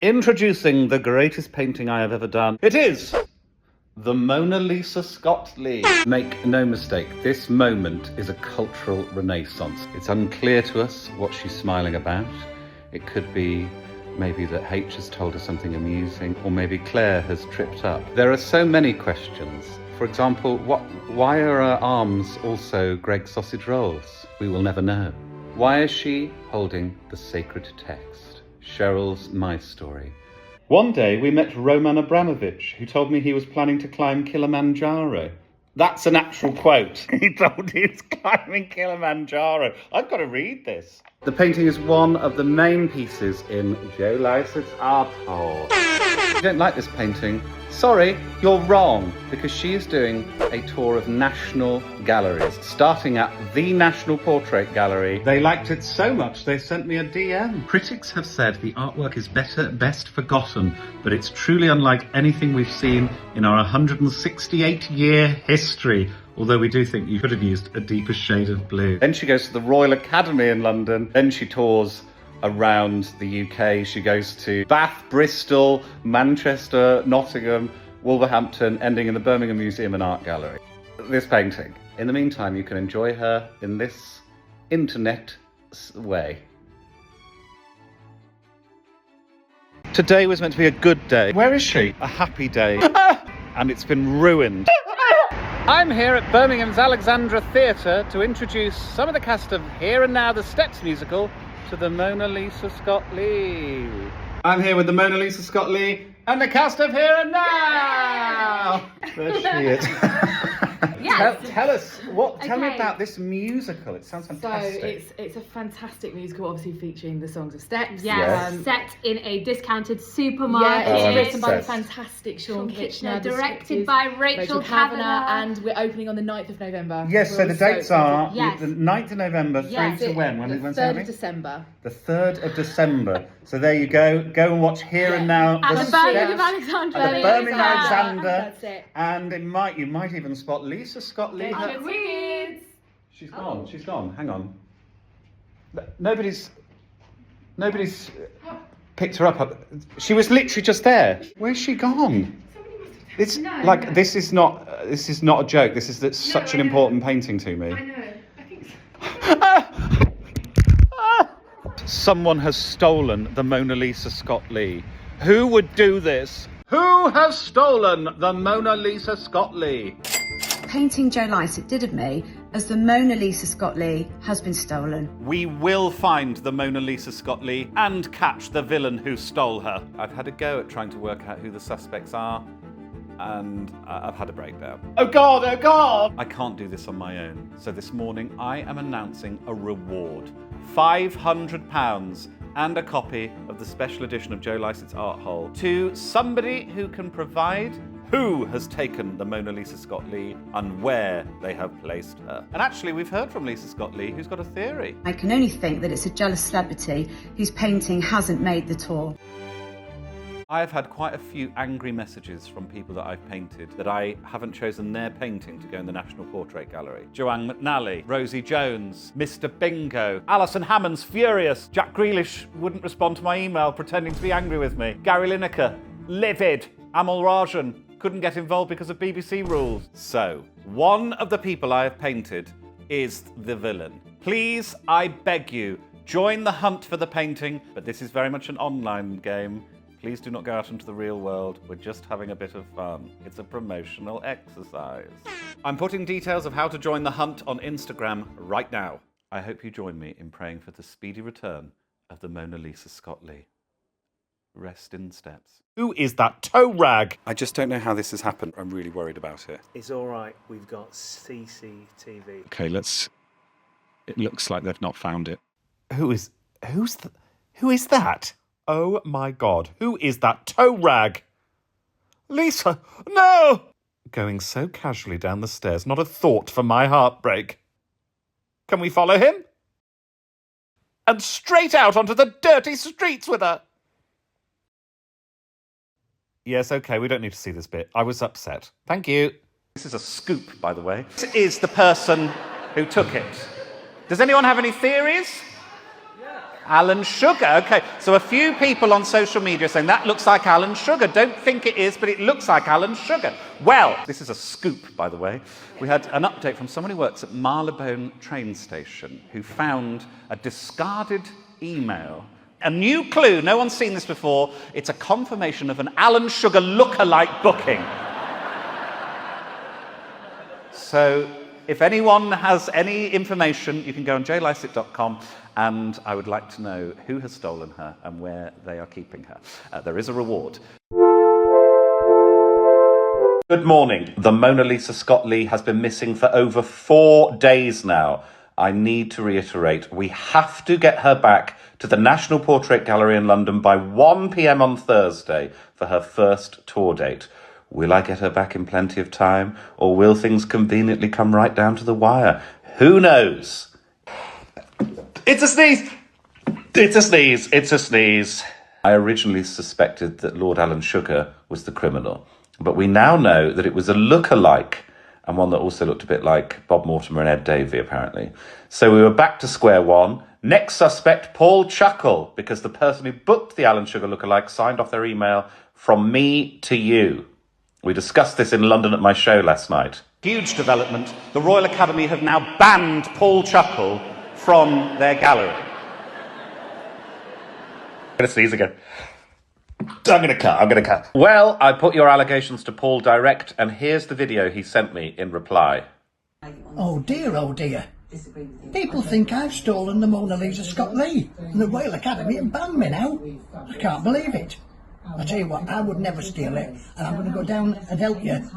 Introducing the greatest painting I have ever done. It is the Mona Lisa Scott Lee. Make no mistake, this moment is a cultural renaissance. It's unclear to us what she's smiling about. It could be maybe that H has told her something amusing, or maybe Claire has tripped up. There are so many questions. For example, why are her arms also Greg's sausage rolls? We will never know. Why is she holding the sacred text? Cheryl's My Story. One day we met Roman Abramovich, who told me he was planning to climb Kilimanjaro. That's an actual quote. He told me he's climbing Kilimanjaro. I've got to read this. The painting is one of the main pieces in Joe Lycett's art hall. If you don't like this painting, sorry, you're wrong, because she is doing a tour of national galleries, starting at the National Portrait Gallery. They liked it so much they sent me a DM. Critics have said the artwork is best forgotten, but it's truly unlike anything we've seen in our 168-year history. Although we do think you could have used a deeper shade of blue. Then she goes to the Royal Academy in London. Then she tours around the UK. She goes to Bath, Bristol, Manchester, Nottingham, Wolverhampton, ending in the Birmingham Museum and Art Gallery. This painting. In the meantime, you can enjoy her in this internet way. Today was meant to be a good day. Where is she? A happy day. And it's been ruined. I'm here at Birmingham's Alexandra Theatre to introduce some of the cast of Here and Now, the Steps musical, to the Mona Lisa Scott Lee. I'm here with the Mona Lisa Scott Lee and the cast of Here and Now! There she is. Yes. Tell us, tell me about this musical. It sounds fantastic. So it's a fantastic musical, obviously featuring the songs of Steps. Yes. Set in a discounted supermarket. Yeah, it's written by the fantastic Sean Kitchener, directed by Rachel Kavanagh. And we're opening on the 9th of November. Yes, so the dates are the 9th of November through to when? The 3rd of December. The 3rd of December. So there you go. Go and watch Here and Now. At the Birmingham Alexandra. At the Birmingham Alexandra. That's it. And you might even spot Lisa Scott Lee. She's gone. Hang on. Nobody's picked her up. She was literally just there. Where's she gone? This is not a joke. This is such an important painting to me. I know. I think so. Someone has stolen the Mona Lisa Scott Lee. Who would do this? Who has stolen the Mona Lisa Scott Lee? Painting Joe Lycett did of me as the Mona Lisa Scott Lee has been stolen. We will find the Mona Lisa Scott Lee and catch the villain who stole her. I've had a go at trying to work out who the suspects are, and I've had a breakdown. Oh God, oh God! I can't do this on my own. So this morning I am announcing a reward. £500 and a copy of the special edition of Joe Lycett's Art Hole to somebody who can provide who has taken the Mona Lisa Scott Lee and where they have placed her. And actually, we've heard from Lisa Scott Lee, who's got a theory. I can only think that it's a jealous celebrity whose painting hasn't made the tour. I've had quite a few angry messages from people that I've painted that I haven't chosen their painting to go in the National Portrait Gallery. Joanne McNally, Rosie Jones, Mr. Bingo, Alison Hammond's furious, Jack Grealish wouldn't respond to my email pretending to be angry with me, Gary Lineker, livid, Amal Rajan, couldn't get involved because of BBC rules. So, one of the people I have painted is the villain. Please, I beg you, join the hunt for the painting, but this is very much an online game. Please do not go out into the real world. We're just having a bit of fun. It's a promotional exercise. I'm putting details of how to join the hunt on Instagram right now. I hope you join me in praying for the speedy return of the Mona Lisa Scott Lee. Rest in steps. Who is that toe rag? I just don't know how this has happened. I'm really worried about it. It's all right. We've got CCTV. Okay, it looks like they've not found it. Who is that? Oh my God, who is that toe rag? Lisa, no! Going so casually down the stairs, not a thought for my heartbreak. Can we follow him? And straight out onto the dirty streets with her. Yes, okay, we don't need to see this bit. I was upset. Thank you. This is a scoop, by the way. This is the person who took it. Does anyone have any theories? Alan Sugar. Okay, so a few people on social media are saying that looks like Alan Sugar. Don't think it is, but it looks like Alan Sugar. Well, this is a scoop, by the way. We had an update from someone who works at Marylebone train station who found a discarded email. A new clue, no one's seen this before. It's a confirmation of an Alan Sugar look-alike booking. So if anyone has any information, you can go on joelycett.com, and I would like to know who has stolen her and where they are keeping her. There is a reward. Good morning. The Mona Lisa Scott Lee has been missing for over 4 days now. I need to reiterate, we have to get her back to the National Portrait Gallery in London by 1 p.m. on Thursday for her first tour date. Will I get her back in plenty of time, or will things conveniently come right down to the wire? Who knows? It's a sneeze! It's a sneeze! It's a sneeze! I originally suspected that Lord Alan Sugar was the criminal, but we now know that it was a look-alike, and one that also looked a bit like Bob Mortimer and Ed Davey, apparently. So we were back to square one. Next suspect, Paul Chuckle, because the person who booked the Alan Sugar look-alike signed off their email from me to you. We discussed this in London at my show last night. Huge development. The Royal Academy have now banned Paul Chuckle from their gallery. I'm going to sneeze again. I'm going to cut. Well, I put your allegations to Paul direct, and here's the video he sent me in reply. Oh dear. People think I've stolen the Mona Lisa Scott Lee, and the Royal Academy have banned me now. I can't believe it. I tell you what, I would never steal it, and I'm going to go down and help you in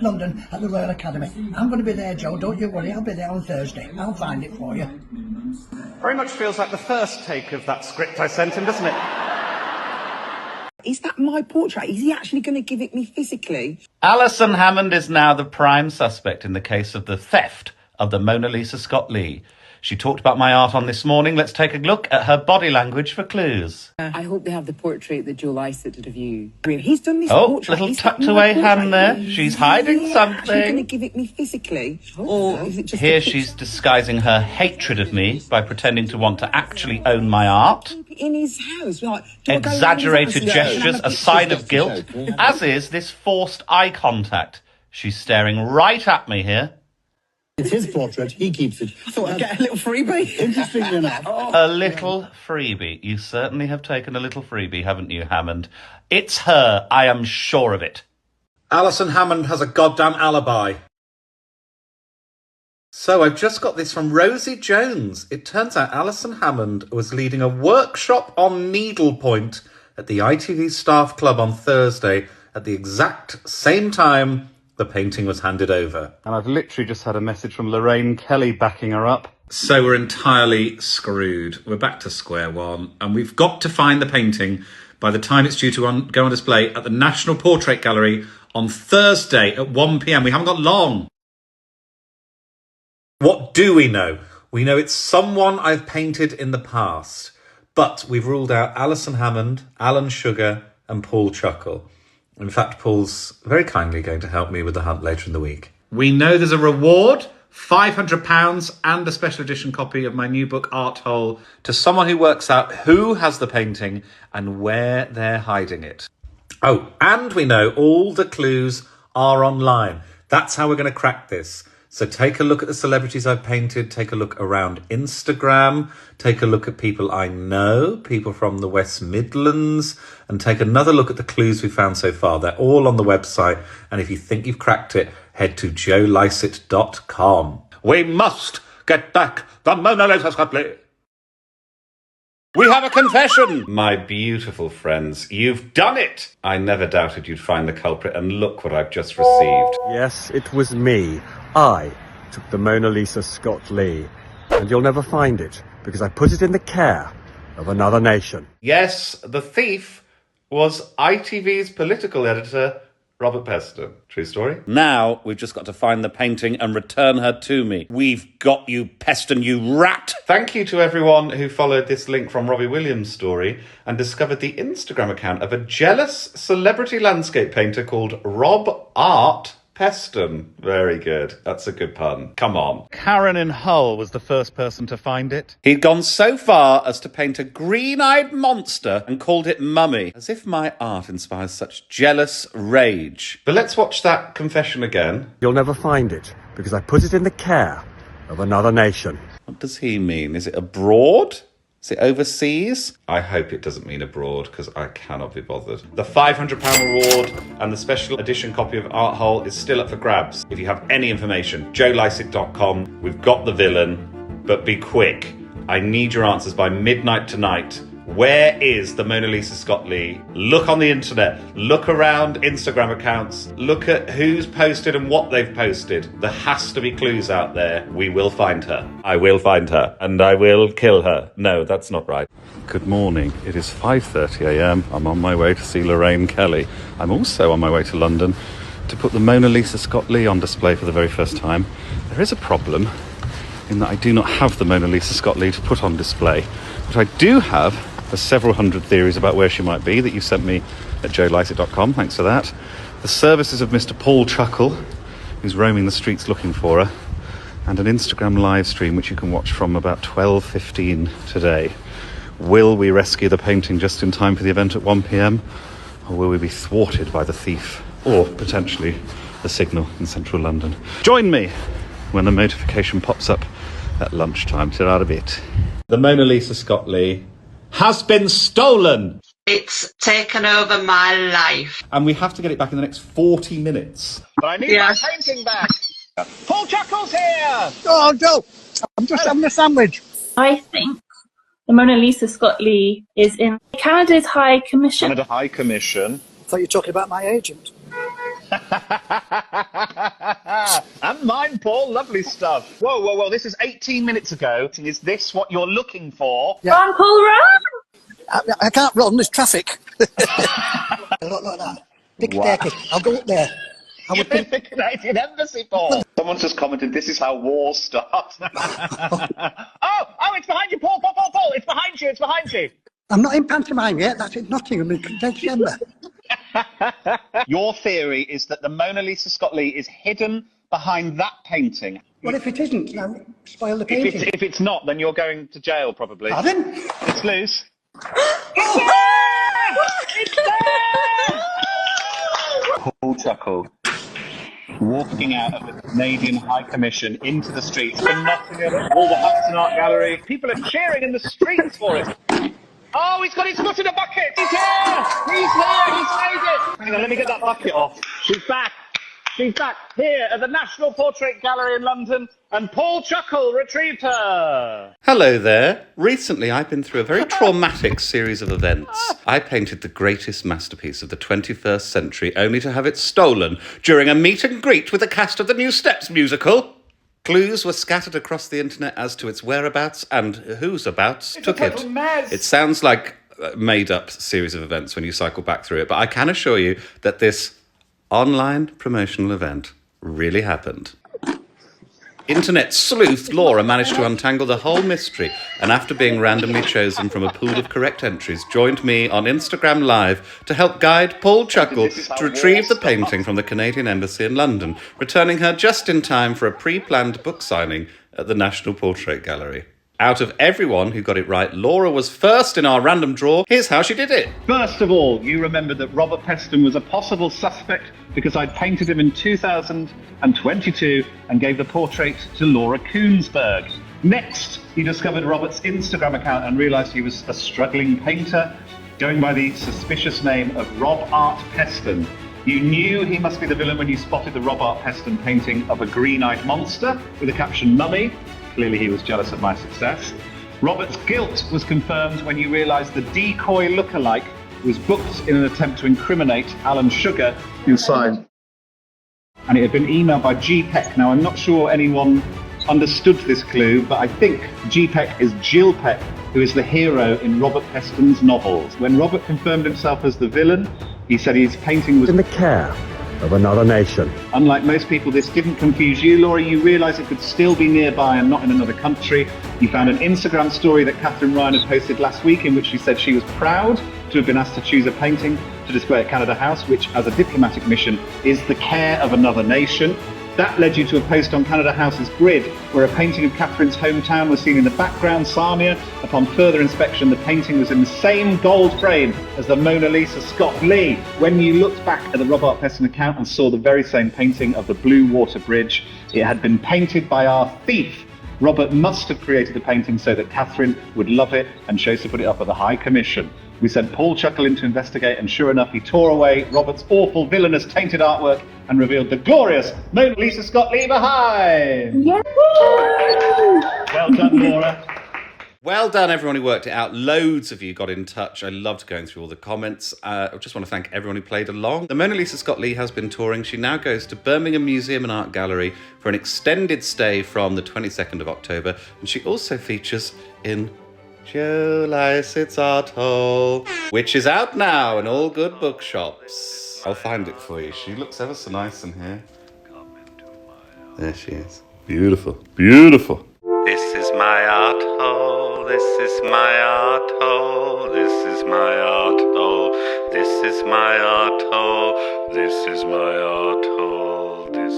London at the Royal Academy. I'm going to be there, Joe, don't you worry, I'll be there on Thursday. I'll find it for you. Very much feels like the first take of that script I sent him, doesn't it? Is that my portrait? Is he actually going to give it me physically? Alison Hammond is now the prime suspect in the case of the theft of the Mona Lisa Scott Lee. She talked about my art on This Morning. Let's take a look at her body language for clues. I hope they have the portrait that Joe Lycett did of you. He's done this Oh, portrait. little tucked away hand there. She's hiding Is he actually going to something. give it me physically? Or is it just Here she's disguising her hatred of me by pretending to want to actually own my art. in his house? Like, do I go around his Exaggerated house? gestures, a sign of guilt, as is this forced eye contact. She's staring right at me here. It's his portrait, he keeps it. I thought I'd get a little freebie. Interestingly enough. A little freebie. You certainly have taken a little freebie, haven't you, Hammond? It's her, I am sure of it. Alison Hammond has a goddamn alibi. So I've just got this from Rosie Jones. It turns out Alison Hammond was leading a workshop on needlepoint at the ITV Staff Club on Thursday at the exact same time the painting was handed over. And I've literally just had a message from Lorraine Kelly backing her up. So we're entirely screwed. We're back to square one, and we've got to find the painting by the time it's due to go on display at the National Portrait Gallery on Thursday at 1 p.m. We haven't got long. What do we know? We know it's someone I've painted in the past, but we've ruled out Alison Hammond, Alan Sugar and Paul Chuckle. In fact, Paul's very kindly going to help me with the hunt later in the week. We know there's a reward, £500 and a special edition copy of my new book, Art Hole, to someone who works out who has the painting and where they're hiding it. Oh, and we know all the clues are online. That's how we're going to crack this. So take a look at the celebrities I've painted, take a look around Instagram, take a look at people I know, people from the West Midlands, and take another look at the clues we've found so far. They're all on the website, and if you think you've cracked it, head to joelycett.com. We must get back the Mona Lisa Scott Lee. We have a confession! My beautiful friends, you've done it! I never doubted you'd find the culprit, and look what I've just received. Yes, it was me. I took the Mona Lisa Scott Lee, and you'll never find it because I put it in the care of another nation. Yes, the thief was ITV's political editor, Robert Peston. True story. Now we've just got to find the painting and return her to me. We've got you, Peston, you rat! Thank you to everyone who followed this link from Robbie Williams' story and discovered the Instagram account of a jealous celebrity landscape painter called Rob Art Peston. Very good. That's a good pun. Come on. Karen in Hull was the first person to find it. He'd gone so far as to paint a green-eyed monster and called it Mummy. As if my art inspires such jealous rage. But let's watch that confession again. You'll never find it because I put it in the care of another nation. What does he mean? Is it abroad? Is it overseas? I hope it doesn't mean abroad, because I cannot be bothered. The £500 reward and the special edition copy of Art Hole is still up for grabs. If you have any information, joelycett.com. We've got the villain, but be quick. I need your answers by midnight tonight. Where is the Mona Lisa Scott Lee? Look on the internet, look around Instagram accounts, look at who's posted and what they've posted. There has to be clues out there. We will find her. I will find her, and I will kill her. No, that's not right. Good morning. It is 5:30 a.m. I'm on my way to see Lorraine Kelly. I'm also on my way to London to put the Mona Lisa Scott Lee on display for the very first time. There is a problem in that I do not have the Mona Lisa Scott Lee to put on display. What I do have are several hundred theories about where she might be that you sent me at joelycett.com. Thanks for that. The services of Mr. Paul Chuckle, who's roaming the streets looking for her, and an Instagram live stream which you can watch from about 12:15 today. Will we rescue the painting just in time for the event at 1 p.m, or will we be thwarted by the thief, or potentially the signal in central London? Join me when the notification pops up at lunchtime. Till out a bit. The Mona Lisa Scott Lee has been stolen. It's taken over my life. And we have to get it back in the next 40 minutes. But I need my painting back. Paul Chuckle's here! Oh, Joe, I'm just having a sandwich. I think the Mona Lisa Scott Lee is in Canada's High Commission. Canada High Commission? I thought you were talking about my agent. And mine, Paul. Lovely stuff. Whoa, whoa, whoa. This is 18 minutes ago. Is this what you're looking for? Yeah. Run, Paul, run! I can't run, there's traffic. Look at that. Big staircase. I'll go up there. You're in the Canadian Embassy, Paul. Someone's just commented, this is how wars start. oh, it's behind you, Paul, Paul. It's behind you, it's behind you. I'm not in pantomime yet. That's in Nottingham in December. Your theory is that the Mona Lisa Scott Lee is hidden behind that painting. What if it isn't? Now, spoil the painting. If it's not, then you're going to jail, probably. Pardon? It's loose. It's there! It's there! Paul Chuckle walking out of the Canadian High Commission into the streets in Nottingham, Wolverhampton Art Gallery. People are cheering in the streets for it. Oh, he's got his foot in a bucket! He's here! He's here! He's made it! Hang on, let me get that bucket off. She's back. She's back here at the National Portrait Gallery in London, and Paul Chuckle retrieved her. Hello there. Recently, I've been through a very traumatic series of events. I painted the greatest masterpiece of the 21st century, only to have it stolen during a meet and greet with the cast of the New Steps musical. Clues were scattered across the internet as to its whereabouts and whose abouts took it. It sounds like a made-up series of events when you cycle back through it, but I can assure you that this online promotional event really happened. Internet sleuth Laura managed to untangle the whole mystery, and after being randomly chosen from a pool of correct entries, joined me on Instagram Live to help guide Paul Chuckle to retrieve the painting from the Canadian Embassy in London, returning her just in time for a pre-planned book signing at the National Portrait Gallery. Out of everyone who got it right, Laura was first in our random draw. Here's how she did it. First of all, you remembered that Robert Peston was a possible suspect because I'd painted him in 2022 and gave the portrait to Laura Koonsberg. Next, you discovered Robert's Instagram account and realised he was a struggling painter, going by the suspicious name of Rob Art Peston. You knew he must be the villain when you spotted the Rob Art Peston painting of a green-eyed monster with the caption Mummy. Clearly he was jealous of my success. Robert's guilt was confirmed when you realised the decoy lookalike was booked in an attempt to incriminate Alan Sugar, who signed. And it had been emailed by G-Peck. Now, I'm not sure anyone understood this clue, but I think G-Peck is Jill Peck, who is the hero in Robert Peston's novels. When Robert confirmed himself as the villain, he said his painting was in the care of another nation. Unlike most people, this didn't confuse you, Laura. You realised it could still be nearby and not in another country. You found an Instagram story that Catherine Ryan had posted last week in which she said she was proud to have been asked to choose a painting to display at Canada House, which as a diplomatic mission is the care of another nation. That led you to a post on Canada House's grid, where a painting of Catherine's hometown was seen in the background, Sarnia. Upon further inspection, the painting was in the same gold frame as the Mona Lisa Scott Lee. When you looked back at the Robert Peston account and saw the very same painting of the Blue Water Bridge, it had been painted by our thief. Robert must have created the painting so that Catherine would love it and chose to put it up at the High Commission. We sent Paul Chuckle in to investigate, and sure enough, he tore away Robert's awful, villainous, tainted artwork and revealed the glorious Mona Lisa Scott Lee behind. Yeah. Well done, Laura. Well done, everyone who worked it out. Loads of you got in touch. I loved going through all the comments. I just want to thank everyone who played along. The Mona Lisa Scott Lee has been touring. She now goes to Birmingham Museum and Art Gallery for an extended stay from the 22nd of October. And she also features in Joe Lycett's Art Hole, which is out now in all good bookshops. I'll find it for you. She looks ever so nice in here. There she is. Beautiful. Beautiful. This is my art hole, this is my art hole, this is my art hole, this is my art hole, this is my art hole, this